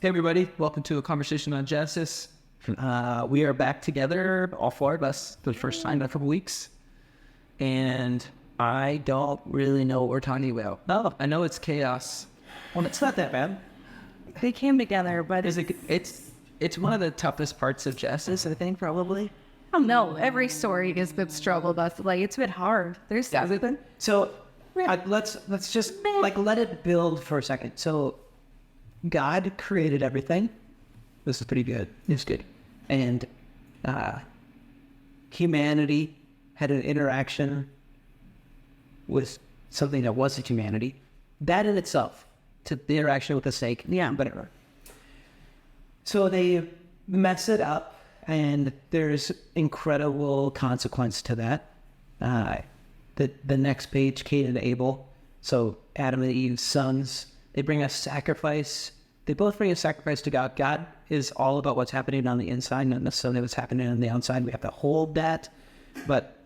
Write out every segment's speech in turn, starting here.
Hey everybody, welcome to a conversation on Genesis. We are back together, all four of us, for the first time in a couple weeks. And I don't really know what we're talking about. Oh, I know it's chaos. Well, it's not that bad. They came together, but It's one of the toughest parts of Genesis, I think, probably. I don't know. Every story has been struggled with. Like, it's been hard. There's everything. So let's just let it build for a second. So God created everything. This is pretty good. It's good. And humanity had an interaction with something that wasn't humanity. That in itself, to the interaction with the snake, whatever. So they mess it up, and there's incredible consequence to that. The next page, Cain and Abel. So Adam and Eve's sons, they bring a sacrifice. They both bring a sacrifice to God. God is all about what's happening on the inside, not necessarily what's happening on the outside. We have to hold that. But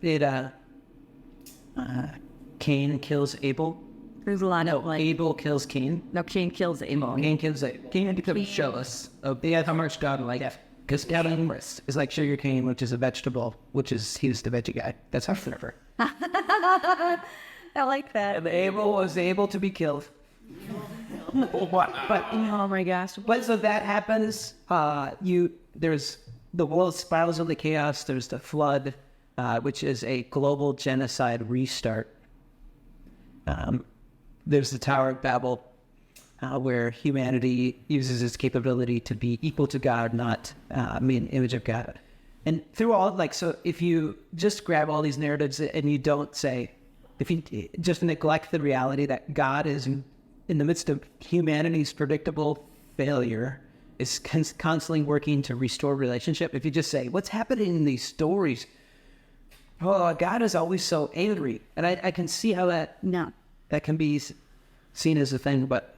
Cain kills Abel. There's a lot of Abel kills Cain. No, Cain kills Abel. Cain kills Abel. Cain becomes jealous of how much God liked. Because God is like sugar cane, which is a vegetable, he's the veggie guy. That's our flavor. I like that. And Abel was able to be killed. But Oh my gosh. But so that happens. There's the world spirals into chaos. There's the flood, which is a global genocide restart. There's the Tower of Babel, where humanity uses its capability to be equal to God, not made in the image of God. And through all, so if you just grab all these narratives and you don't say, if you just neglect the reality that God is in the midst of humanity's predictable failure, is constantly working to restore relationship. If you just say, what's happening in these stories? Oh, God is always so angry. And I can see how that can be seen as a thing, but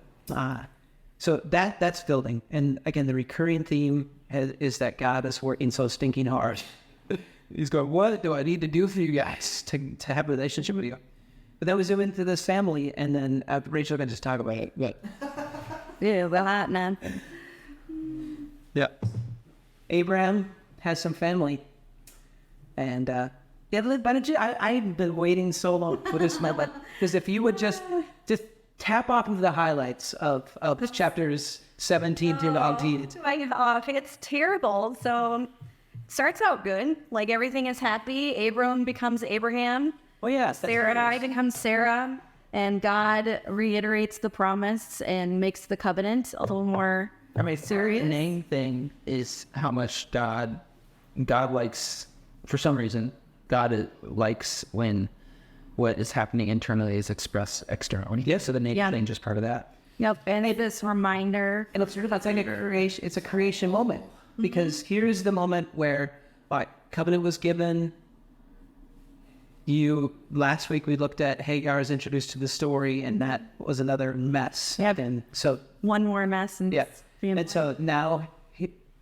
so that's building. And again, the recurring theme is that God is working so stinking hard. He's going, what do I need to do for you guys to have a relationship with you? But then we zoom into this family, and then Rachel can just talk about it. But Yeah, that man. Yeah. Abraham has some family, and why don't you? I've been waiting so long for this moment, because if you would just tap off of the highlights of chapters 17 to 19. It's terrible. So starts out good. Like everything is happy. Abram becomes Abraham. Oh yes, Sarah becomes Sarah. And God reiterates the promise and makes the covenant a little more serious. The main thing is how much God likes, for some reason, God likes when what is happening internally is expressed externally. Yes, so the nature thing is part of that. Yep, and this reminder. And it's a creation moment, because here's the moment where covenant was given. Last week we looked at Hagar is introduced to the story, and that was another mess. Yep. And so One more mess. And and so now,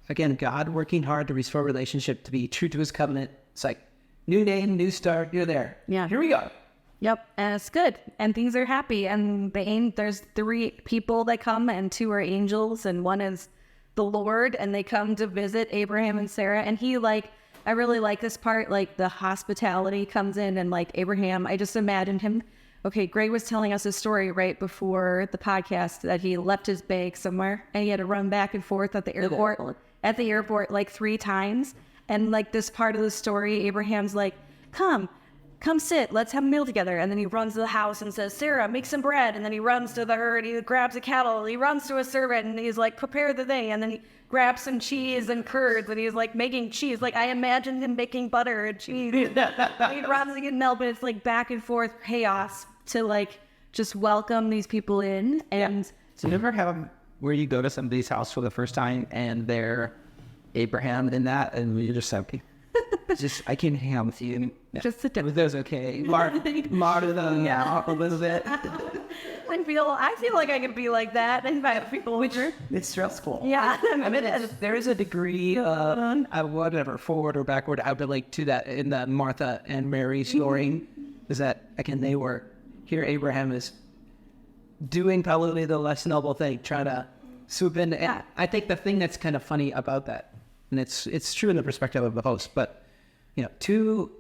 again, God working hard to restore relationship, to be true to his covenant. It's like, new name, new start, you're there. Yeah. Here we go. Yep, and it's good, and things are happy, and there's 3 people that come, and 2 are angels, and 1 is the Lord, and they come to visit Abraham and Sarah, and I really like this part, the hospitality comes in, and Abraham, I just imagined him. Okay, Greg was telling us a story right before the podcast that he left his bag somewhere, and he had to run back and forth at the airport 3 times, and this part of the story, Abraham's like, come sit, let's have a meal together. And then he runs to the house and says, Sarah, make some bread. And then he runs to the herd, he grabs a kettle, he runs to a servant, and he's like, prepare the thing. And then he grabs some cheese and curds, and he's making cheese. I imagined him making butter and cheese. He runs to get milk, but it's back and forth chaos to just welcome these people in. And So you ever have where you go to somebody's house for the first time and they're Abraham in that, and you're just like, I can hang out with you. just sit down. That's okay. Martha, Elizabeth. I feel like I could be like that and invite people over. It's stressful. Yeah. There is a degree of whatever, forward or backward, I would like to that in the Martha and Mary story, is that, again, they were, here Abraham is doing probably the less noble thing, trying to swoop in. And I think the thing that's kind of funny about that, and it's true in the perspective of the host, but to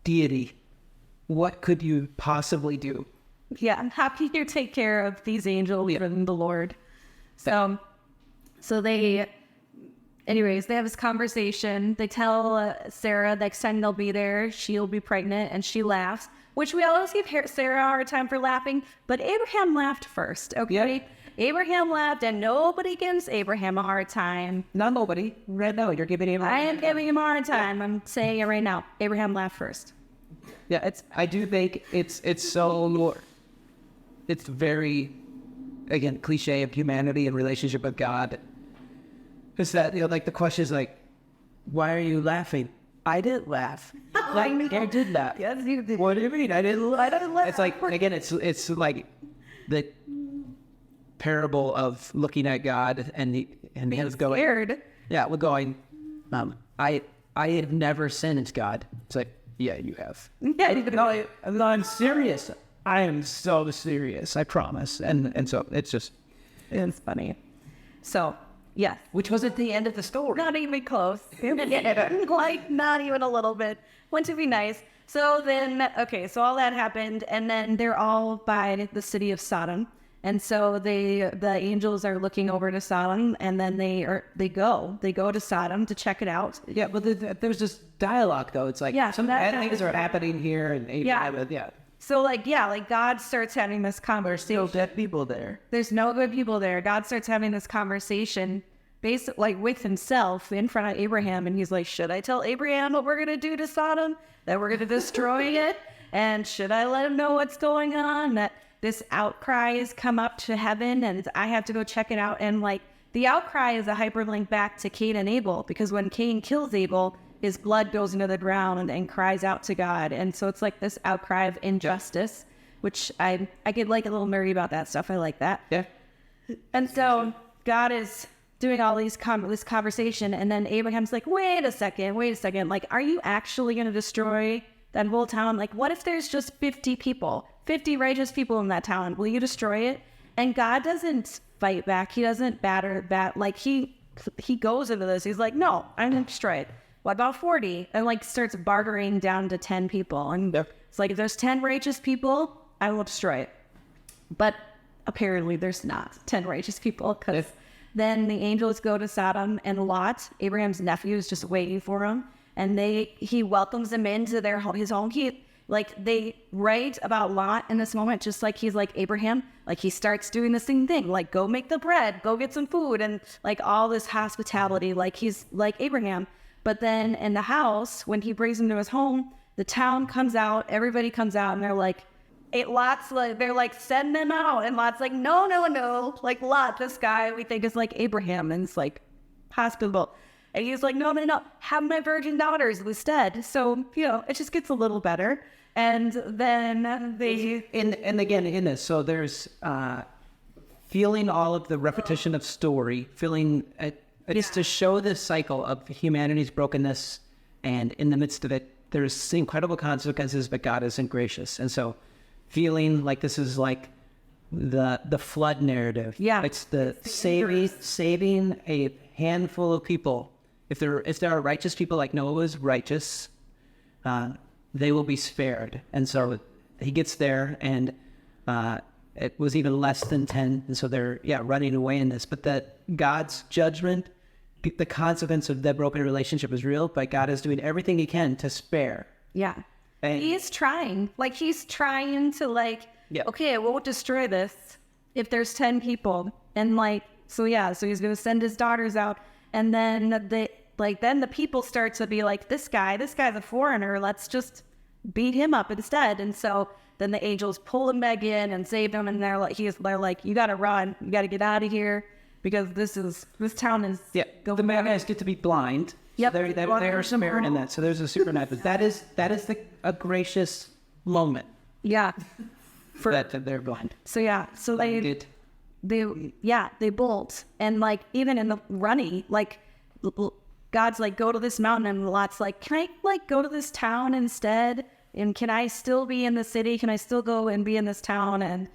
deity, what could you possibly do? Yeah, how can you take care of these angels from the Lord? So they, anyways, they have this conversation. They tell Sarah next time they'll be there, she'll be pregnant, and she laughs, which we always give Sarah a hard time for laughing, but Abraham laughed first, okay? Yeah. Abraham laughed, and nobody gives Abraham a hard time. Not nobody. Right now, you're giving him. I am giving him a hard time. I'm saying it right now. Abraham laughed first. Yeah, I do think it's so. It's very, again, cliche of humanity and relationship with God. Is that like the question is like, why are you laughing? I didn't laugh. Like I did laugh. Yes, you did. What do you mean? I didn't laugh. It's like again, it's like the parable of looking at God and he's going scared. Yeah, we're going. I have never sinned, God. It's like, yeah, you have. Yeah, I'm serious. I am so serious. I promise. And so it's it's funny. So yes, which wasn't the end of the story. not even close. Like not even a little bit. Want to be nice. So then, okay, so all that happened, and then they're all by the city of Sodom. And so the angels are looking over to Sodom, and then they go to Sodom to check it out. Yeah, but there's this dialogue though. It's like some bad things are happening here, and yeah. So like God starts having this conversation. There's no dead people there. There's no good people there. God starts having this conversation, like with himself in front of Abraham, and he's like, "Should I tell Abraham what we're gonna do to Sodom? That we're gonna destroy it? And should I let him know what's going on? That this outcry has come up to heaven, and I have to go check it out." And like the outcry is a hyperlink back to Cain and Abel, because when Cain kills Abel, his blood goes into the ground and cries out to God. And so it's like this outcry of injustice, which I get like a little nerdy about that stuff. I like that. Yeah. And so God is doing all this conversation, and then Abraham's like, wait a second. Like, are you actually going to destroy that whole town? Like, what if there's just 50 people, 50 righteous people in that town? Will you destroy it? And God doesn't fight back. He doesn't batter that. Like he goes into this. He's like, no, I'm going to destroy it. What about 40? And like starts bartering down to 10 people. And it's like, if there's 10 righteous people, I will destroy it. But apparently there's not 10 righteous people, because then the angels go to Sodom, and Lot, Abraham's nephew, is just waiting for him. And he welcomes them into his home. They write about Lot in this moment, just like he's like Abraham. Like he starts doing the same thing, like go make the bread, go get some food, and like all this hospitality, like he's like Abraham. But then in the house, when he brings him to his home, the town comes out, everybody comes out, and they're like, they're like, send them out. And Lot's like, no. Like Lot, this guy we think is like Abraham, and it's like hospitable. And he's like, no, have my virgin daughters instead. So, it just gets a little better. And then they... And again, in this, so there's feeling all of the repetition of story, it's to show this cycle of humanity's brokenness, and in the midst of it, there's incredible consequences, but God isn't gracious. And so feeling like this is like the flood narrative. Yeah. It's the saving a handful of people. If there are righteous people like Noah was righteous, they will be spared. And so he gets there, and it was even less than 10. And so they're running away in this. But that God's judgment, the consequence of that broken relationship is real, but God is doing everything he can to spare. Yeah. And he's trying. Like, he's trying to, like, okay, I won't destroy this if there's 10 people. And, like, so he's going to send his daughters out. And then the people start to be like, this guy's a foreigner. Let's just beat him up instead. And so then the angels pull him back in and save him. And they're like, you got to run. You got to get out of here, because this town is... Yeah, the bad guys get to be blind. Yep. So they are spared in that. So there's a supernatural. that is a gracious moment. Yeah. That they're blind. So they bolt. And like, even in the running, like, God's like, go to this mountain, and Lot's like, can I like go to this town instead? And can I still be in the city? Can I still go and be in this town? And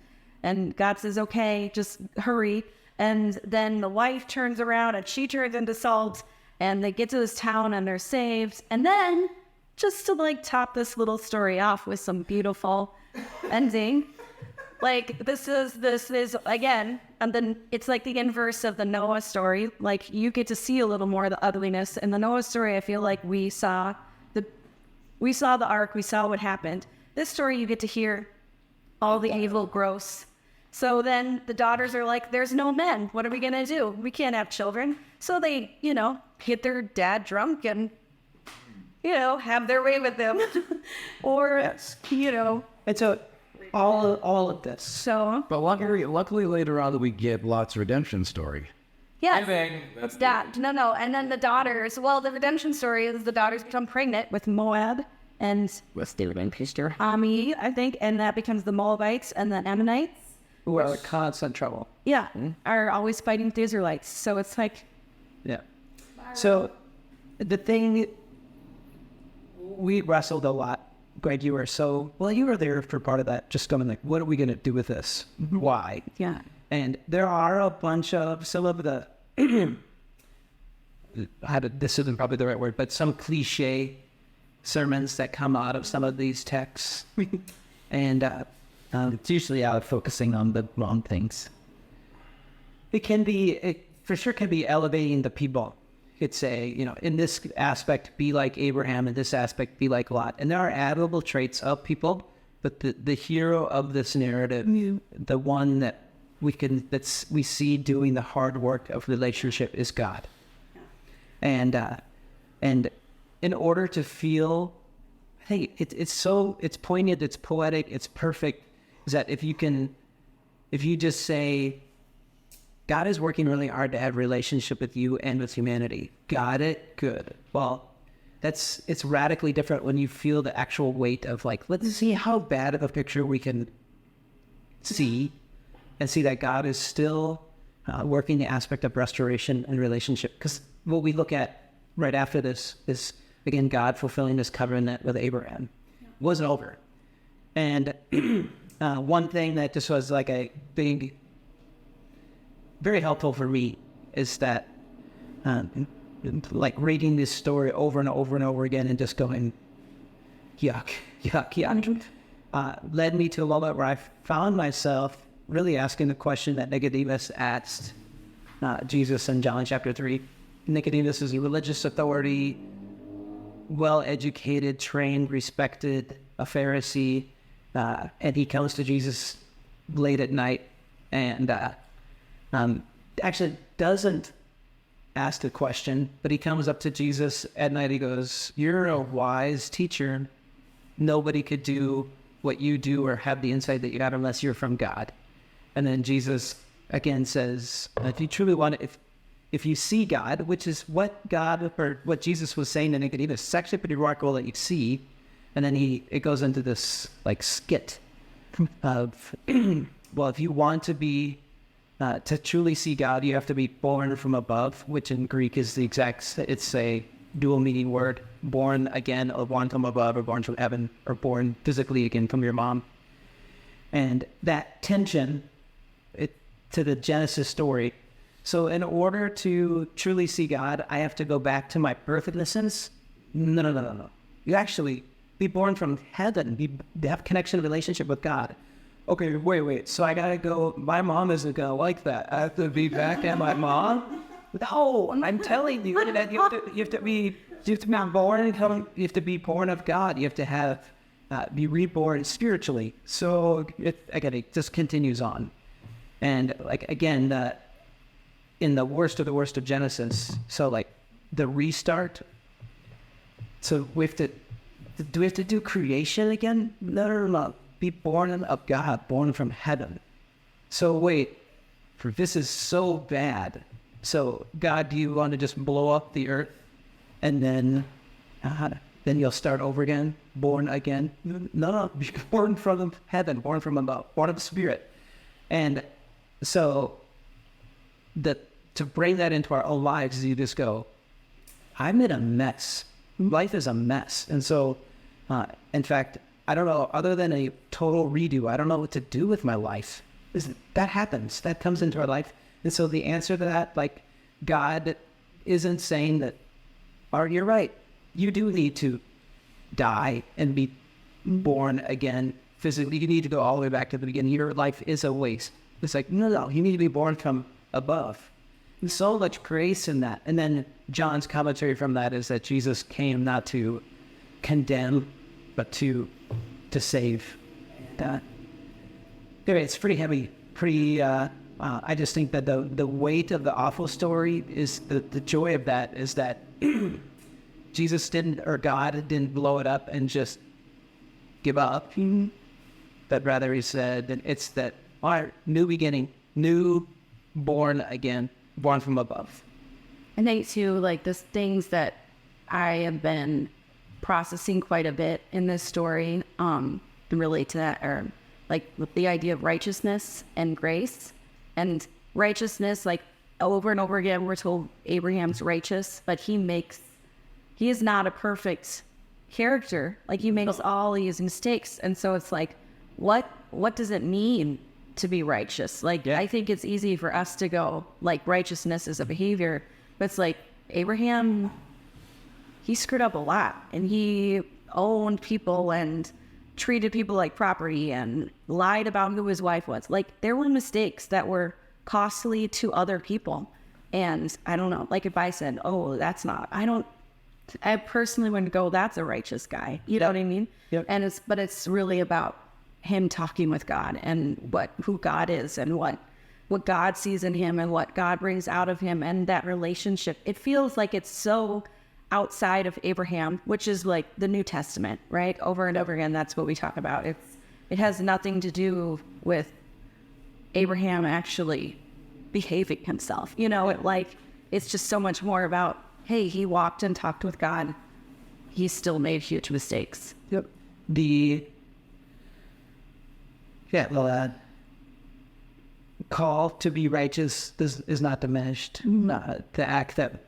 And God says, okay, just hurry. And then the wife turns around and she turns into salt, and they get to this town and they're saved. And then, just to like top this little story off with some beautiful ending, like this is again, and then it's like the inverse of the Noah story. Like you get to see a little more of the ugliness in the Noah story. I feel like we saw the ark, we saw what happened. This story, you get to hear all the evil, gross. So then the daughters are like, there's no men. What are we going to do? We can't have children. So they, get their dad drunk and, have their way with them. Or, And so all of this. So, But luckily later on we get Lot's redemption story. yes. That's Dad. No. And then the daughters, well, the redemption story is the daughters become pregnant with Moab and Ami, I think. And that becomes the Moabites and the Ammonites. Who are constant trouble. Yeah. Are always fighting with the Israelites. So it's like, Yeah. So the thing, we wrestled a lot. Greg, you were there for part of that. Just going like, what are we going to do with this? Why? yeah. And there are a bunch of some of the, this isn't probably the right word, but some cliche sermons that come out of some of these texts. And it's usually out focusing on the wrong things. It for sure can be elevating the people. You could say, in this aspect, be like Abraham, in this aspect, be like Lot. And there are admirable traits of people, but the hero of this narrative, the one that we see doing the hard work of relationship is God. Yeah. And in order to feel, I think it's poignant, it's poetic, it's perfect, is that if you just say, God is working really hard to have a relationship with you and with humanity. Got it? Good. Well, it's radically different when you feel the actual weight of like, let's see how bad of a picture we can see and see that God is still working the aspect of restoration and relationship. Because what we look at right after this is, again, God fulfilling this covenant with Abraham. It wasn't over. And one thing that just was like a big, very helpful for me is that like reading this story over and over and over again and just going, yuck, led me to a moment where I found myself really asking the question that Nicodemus asked Jesus in John chapter 3. Nicodemus is a religious authority, well-educated, trained, respected, a Pharisee, and he comes to Jesus late at night and actually doesn't ask a question, but he comes up to Jesus at night. He goes, "You're a wise teacher. Nobody could do what you do or have the insight that you have unless you're from God." And then Jesus again says, "If you truly want it, if you see God," which is what Jesus was saying to Nicodemus, it's actually pretty remarkable that you see. And then it goes into this like skit of, well, if you want to be to truly see God, you have to be born from above, which in Greek is it's a dual meaning word, born again, or born from above, or born from heaven, or born physically again from your mom. And that tension to the Genesis story. So in order to truly see God, I have to go back to my birth innocence. No. You actually be born from heaven, have connection, relationship with God. Okay, wait. So I gotta go. My mom isn't gonna like that. I have to be back at my mom. No, I'm telling you that you have to be born. You have to be born of God. You have to be reborn spiritually. So it just continues on, and like again, in the worst of Genesis. So like the restart. So do we have to do creation again? No. Be born of God, born from heaven. So wait, this is so bad. So God, do you want to just blow up the earth and then you'll start over again, born again? No, be born from heaven, born from above, born of the Spirit. And so to bring that into our own lives, you just go, I'm in a mess. Life is a mess. And so, in fact, I don't know, other than a total redo, I don't know what to do with my life. that happens. That comes into our life. And so the answer to that, like, God isn't saying that, or you're right, you do need to die and be born again physically. You need to go all the way back to the beginning. Your life is a waste. It's like, no, you need to be born from above. There's so much grace in that. And then John's commentary from that is that Jesus came not to condemn, but to save. Anyway, it's pretty heavy. I just think that the weight of the awful story is the joy of that is that Jesus God didn't blow it up and just give up. But rather he said that it's that new beginning, new born again, born from above. I think too, like the things that I have been processing quite a bit in this story, relate to that are like the idea of righteousness and grace. And righteousness, like over and over again, we're told Abraham's righteous, but he is not a perfect character. Like he makes all these mistakes. And so it's like, what does it mean to be righteous? Like, I think it's easy for us to go like righteousness is a behavior, but it's like Abraham, he screwed up a lot and he owned people and treated people like property and lied about who his wife was. Like there were mistakes that were costly to other people. And I don't know, like if I said, oh, I personally wouldn't go, that's a righteous guy. You know what I mean? Yep. And it's really about him talking with God and who God is and what God sees in him and what God brings out of him and that relationship. It feels like it's so outside of Abraham, which is like the New Testament, right? Over and over again, that's what we talk about. It has nothing to do with Abraham actually behaving himself. You know, it's just so much more about, hey, he walked and talked with God. He still made huge mistakes. Yep. Call to be righteous is not diminished. The act that,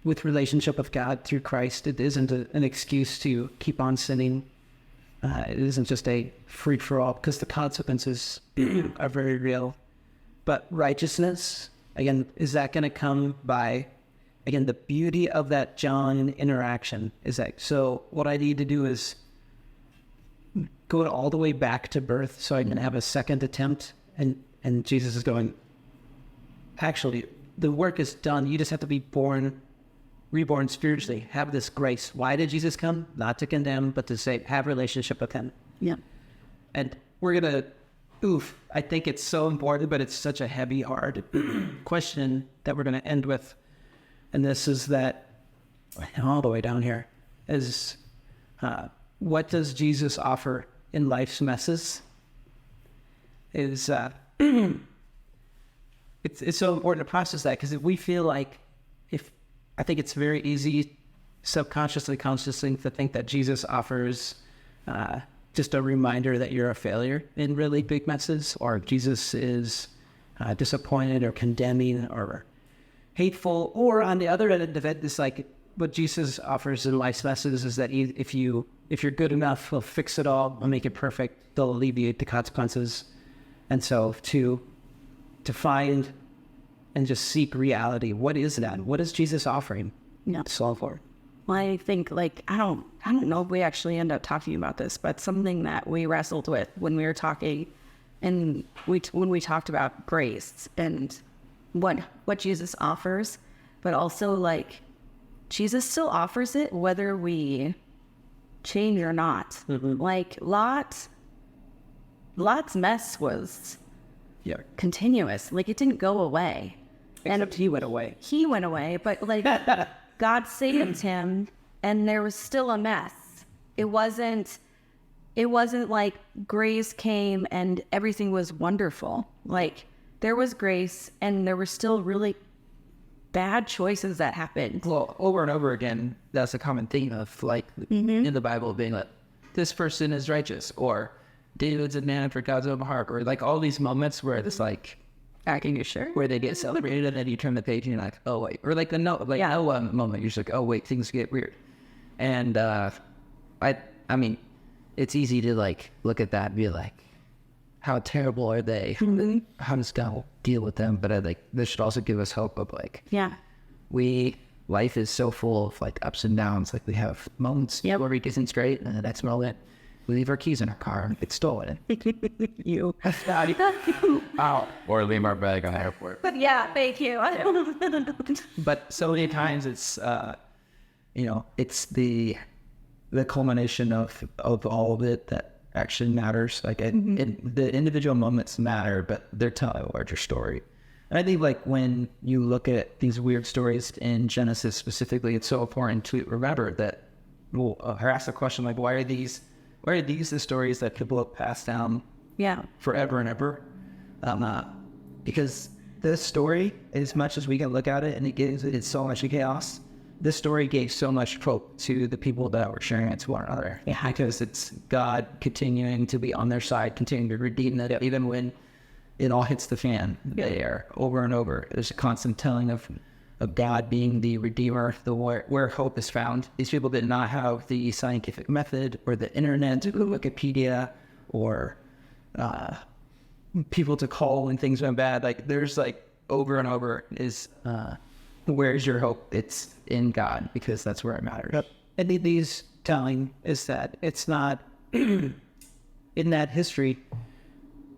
with relationship with God through Christ, it isn't an excuse to keep on sinning. It isn't just a free-for-all, because the consequences are very real. But righteousness, again, is that going to come by, again, the beauty of that John interaction is that, so what I need to do is go all the way back to birth so I can have a second attempt. And Jesus is going, actually, the work is done. You just have to be reborn spiritually, have this grace. Why did Jesus come? Not to condemn, but to say, have relationship with him. Yeah. And we're going to, I think it's so important, but it's such a heavy, hard question that we're going to end with. And this is that, all the way down here, is what does Jesus offer in life's messes? It's so important to process that, because if we feel like, I think it's very easy, subconsciously, consciously, to think that Jesus offers just a reminder that you're a failure in really big messes, or Jesus is disappointed or condemning or hateful, or on the other end of it, it's like what Jesus offers in life's messes is that if you're good enough, he'll fix it all, he'll make it perfect, he'll alleviate the consequences. And so to find and just seek reality, what is that? What is Jesus offering? Yeah. Solve for. Well, I think I don't know if we actually end up talking about this, but something that we wrestled with when we were talking, and when we talked about grace and what Jesus offers, but also Jesus still offers it whether we change or not. Mm-hmm. Lot's mess was continuous. It didn't go away. Except he went away. He went away, but God saved him, and there was still a mess. It wasn't like grace came and everything was wonderful. There was grace, and there were still really bad choices that happened. Well, over and over again, that's a common theme of in the Bible being this person is righteous, or David's a man after God's own heart, or all these moments where it's Are you sure? where they get celebrated, and then you turn the page and you're like, oh wait, or the Noah moment, you're just like, oh wait, things get weird. And I mean, it's easy to look at that and be like, how terrible are they? How does God deal with them? But I think this should also give us hope of like, Yeah. life is so full of like ups and downs. Like we have moments where we get things great, and the next moment we leave our keys in our car and get stolen. You. Or leave our bag on the airport. But yeah, thank you. But so many times it's, it's the culmination of all of it that actually matters. Like the individual moments matter, but they're telling a larger story. And I think like when you look at these weird stories in Genesis specifically, it's so important to remember that we'll ask the question like, why are these the stories that people have passed down Yeah. forever and ever? Because this story, as much as we can look at it and it's so much chaos, this story gave so much hope to the people that were sharing it to one another. Yeah. Because it's God continuing to be on their side, continuing to redeem that even when it all hits the fan there over and over. There's a constant telling of God being the redeemer, where hope is found. These people did not have the scientific method or the internet, Wikipedia, or people to call when things went bad. Like there's like over and over is where's your hope? It's in God, because that's where it matters. Yep. And these telling is that it's not in that history.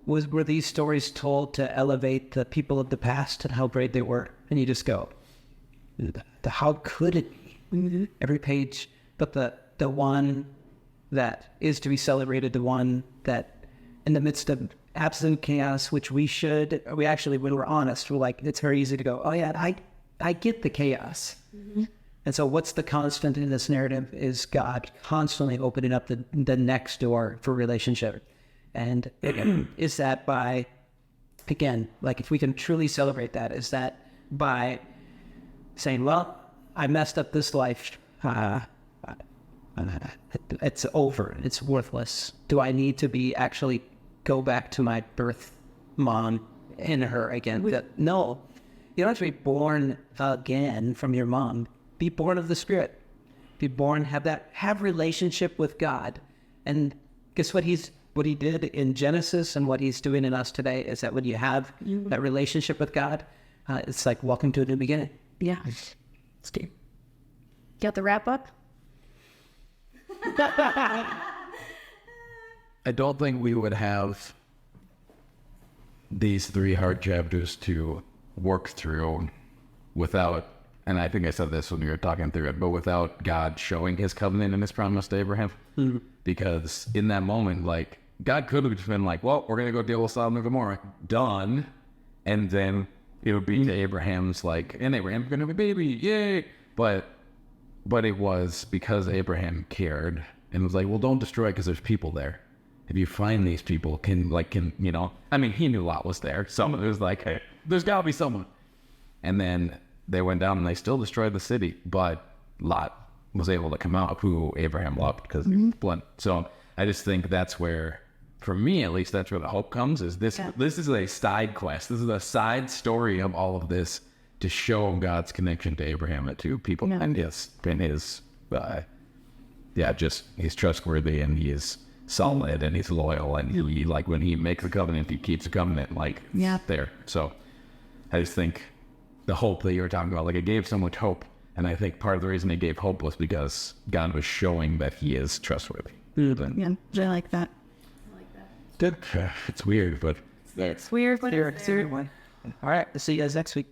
Were these stories told to elevate the people of the past and how great they were? And you just go, how could it be? Every page, but the one that is to be celebrated, the one that in the midst of absolute chaos, which we actually, when we're honest, we're like, it's very easy to go, oh yeah, I get the chaos. And so what's the constant in this narrative is God constantly opening up the next door for relationship. And is that by, again, like if we can truly celebrate that, is that by saying, well, I messed up this life. It's over. It's worthless. Do I need to be actually go back to my birth mom in her again? No. You don't have to be born again from your mom. Be born of the Spirit. Be born, have relationship with God. And guess what what he did in Genesis and what he's doing in us today is that when you have that relationship with God, it's like welcome to a new beginning. Yeah. It's deep. Got the wrap up? I don't think we would have these 3 hard chapters to work through without, and I think I said this when we were talking through it, but without God showing his covenant and his promise to Abraham. Because in that moment, like, God could have just been like, well, we're going to go deal with Sodom and Gomorrah. Done. And then it would be to Abraham's like, and Abraham's going to have a baby. Yay. But it was because Abraham cared and was like, well, don't destroy it because there's people there. If you find these people, I mean, he knew Lot was there. Someone was like, hey, there's got to be someone. And then they went down and they still destroyed the city. But Lot was able to come out, who Abraham loved because he was blunt. So I just think that's where, for me at least, that's where the hope comes. Is this? Yeah. This is a side quest. This is a side story of all of this to show God's connection to Abraham and to people, and his, just he's trustworthy and he is solid and he's loyal and he, like, when he makes a covenant, he keeps a covenant, like there. So I just think the hope that you were talking about, like, it gave so much hope. And I think part of the reason it gave hope was because God was showing that he is trustworthy. Yeah, I like that. Good. It's weird, but it's weird, but All right. See you guys next week.